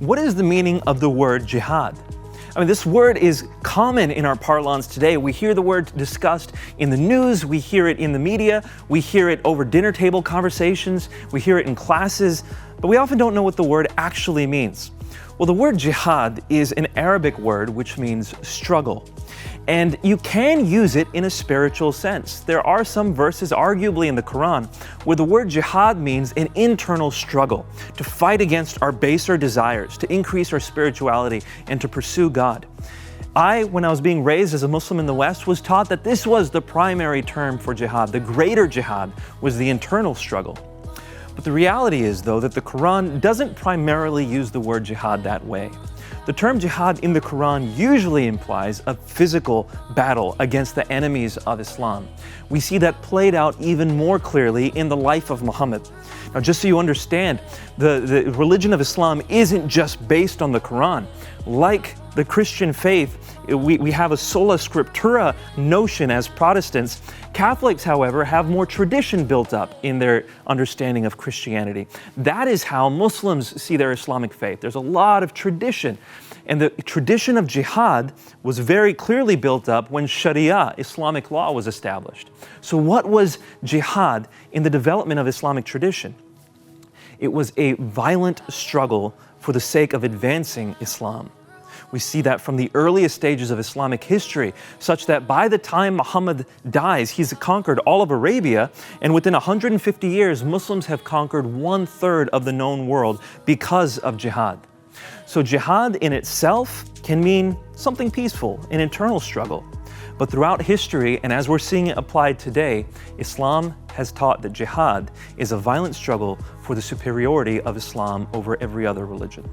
What is the meaning of the word jihad? I mean, this word is common in our parlance today. We hear the word discussed in the news, we hear it in the media, we hear it over dinner table conversations, we hear it in classes, but we often don't know what the word actually means. Well, the word jihad is an Arabic word which means struggle. And you can use it in a spiritual sense. There are some verses, arguably in the Quran, where the word jihad means an internal struggle, to fight against our baser desires, to increase our spirituality, and to pursue God. When I was being raised as a Muslim in the West, was taught that this was the primary term for jihad. The greater jihad was the internal struggle. But the reality is, though, that the Quran doesn't primarily use the word jihad that way. The term jihad in the Quran usually implies a physical battle against the enemies of Islam. We see that played out even more clearly in the life of Muhammad. Now, just so you understand, the religion of Islam isn't just based on the Quran. Like the Christian faith, we have a sola scriptura notion as Protestants. Catholics, however, have more tradition built up in their understanding of Christianity. That is how Muslims see their Islamic faith. There's a lot of tradition. And the tradition of jihad was very clearly built up when Sharia, Islamic law, was established. So what was jihad in the development of Islamic tradition? It was a violent struggle for the sake of advancing Islam. We see that from the earliest stages of Islamic history, such that by the time Muhammad dies, he's conquered all of Arabia, and within 150 years, Muslims have conquered 1/3 of the known world because of jihad. So jihad in itself can mean something peaceful, an internal struggle. But throughout history, and as we're seeing it applied today, Islam has taught that jihad is a violent struggle for the superiority of Islam over every other religion.